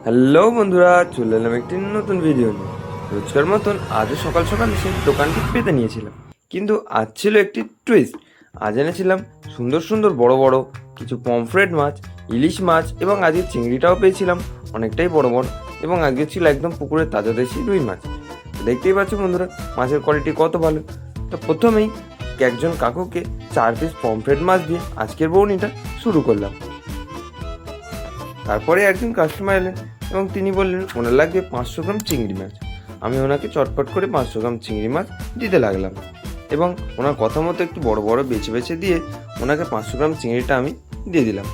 Hello বন্ধুরা, চলে এলাম একটি নতুন ভিডিও নিয়ে। রোজকার মতন আজও সকাল সকাল এসে দোকানটি পেতে নিয়েছিলাম, কিন্তু আজ ছিল একটি টুইস্ট। আজ এনেছিলাম সুন্দর সুন্দর বড় বড় কিছু পমফ্রেট মাছ, ইলিশ মাছ, এবং আজকে চিংড়িটাও পেয়েছিলাম অনেকটাই বড় বড়, এবং আজকে ছিল একদম পুকুরের তাজা দেশি রুই মাছ। তো দেখতেই পাচ্ছ বন্ধুরা, মাছের কোয়ালিটি কত ভালো। তো প্রথমেই একজন কাকুকে 4 পিস পমফ্রেট মাছ দিয়ে আজকের বউনিটা শুরু করলাম। তারপরে একজন কাস্টমার এলেন এবং তিনি বললেন ওনার লাগবে 500 গ্রাম চিংড়ি মাছ। আমি ওনাকে চটপট করে 500 গ্রাম চিংড়ি মাছ দিতে লাগলাম, এবং ওনার কথা মতো একটু বড় বড় বেছে বেছে দিয়ে ওনাকে 500 গ্রাম চিংড়িটা আমি দিয়ে দিলাম।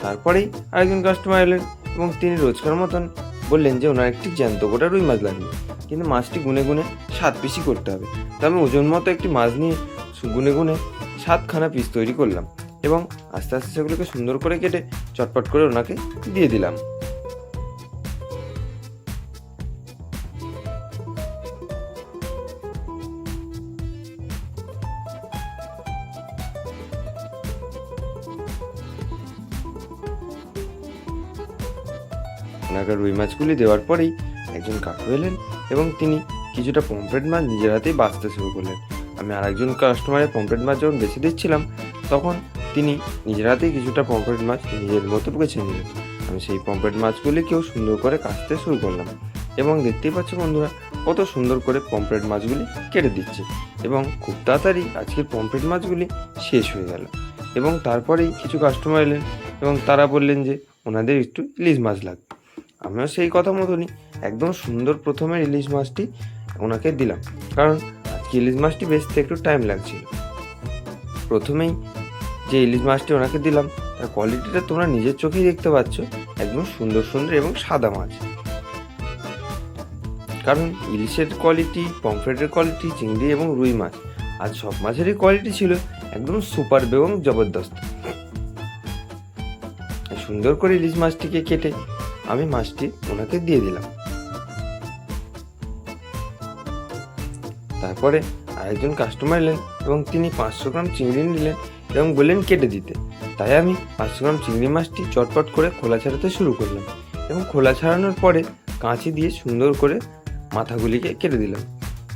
তারপরেই আরেকজন কাস্টমার এলেন এবং তিনি রোজকার মতন বললেন যে ওনার একটি জ্যান্ত গোটা রুই মাছ লাগবে, কিন্তু মাছটি গুনে গুনে 7 পিসই করতে হবে। তো আমি ওজন মতো একটি মাছ নিয়ে গুনে গুনে 7খানা পিস তৈরি করলাম, এবং আস্তে আস্তে সেগুলোকে সুন্দর করে কেটে চটপট করে ওনাকে দিয়ে দিলাম। ওনাকে রুই মাছগুলি দেওয়ার পরেই একজন কাকু এলেন এবং তিনি কিছুটা পমফ্রেট মাছ নিজের হাতেই বাছতে শুরু করলেন। আমি আরেকজন কাস্টমারের পমফ্রেট মাছ যখন বেছে দিচ্ছিলাম, তখন তিনি নিজের হাতেই কিছুটা পমফ্রেট মাছ নিজের মতো বেছে নিলেন। আমি সেই পমফ্রেট মাছগুলিকেও সুন্দর করে কাটতে শুরু করলাম, এবং দেখতেই পাচ্ছ বন্ধুরা কত সুন্দর করে পমফ্রেট মাছগুলি কেটে দিচ্ছে, এবং খুব তাড়াতাড়ি আজকের পমফ্রেট মাছগুলি শেষ হয়ে গেল। এবং তারপরেই কিছু কাস্টমার এলেন এবং তারা বললেন যে ওনাদের একটু ইলিশ মাছ লাগবে। আমিও সেই কথা মতনই একদম সুন্দর প্রথমে ইলিশ মাছটি ওনাকে দিলাম, কারণ আজকে ইলিশ মাছটি বেচতে একটু টাইম লাগছিল। প্রথমেই যে ইলিশ মাছটি ওনাকে দিলাম তার কোয়ালিটিটা তোমরা নিজের চোখেই দেখতে পাচ্ছ, একদম সুন্দর সুন্দর এবং সাদা মাছ। কারণ ইলিশের কোয়ালিটি, পমফ্রেটের কোয়ালিটি, চিংড়ি এবং রুই মাছ, আজ সব মাছেরই কোয়ালিটি ছিল একদম সুপার এবং জবরদস্ত। সুন্দর করে ইলিশ মাছটিকে কেটে আমি মাছটি ওনাকে দিয়ে দিলাম। তারপরে আরেকজন কাস্টমার এলেন এবং তিনি 500 গ্রাম চিংড়ি নিলেন এবং বললেন কেটে দিতে। তাই আমি 500 গ্রাম চিংড়ি মাছটি চটপট করে খোলা ছাড়াতে শুরু করলাম, এবং খোলা ছাড়ানোর পরে কাঁচি দিয়ে সুন্দর করে মাথাগুলিকে কেটে দিলাম।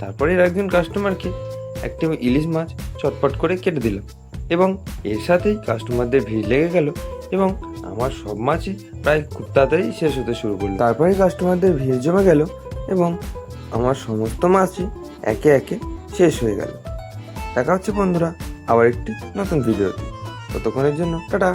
তারপরে একজন কাস্টমারকে একটি ইলিশ মাছ চটপট করে কেটে দিলাম, এবং এর সাথেই কাস্টমারদের ভিড় লেগে গেল, এবং আমার সব মাছই প্রায় খুব তাড়াতাড়ি শেষ হতে শুরু করলো। তারপরে কাস্টমারদের ভিড় জমে গেল এবং আমার সমস্ত মাছই একে একে শেষ হয়ে গেল। দেখা হচ্ছে বন্ধুরা আবার একটি নতুন ভিডিওতে, ততক্ষণের জন্য টাটা।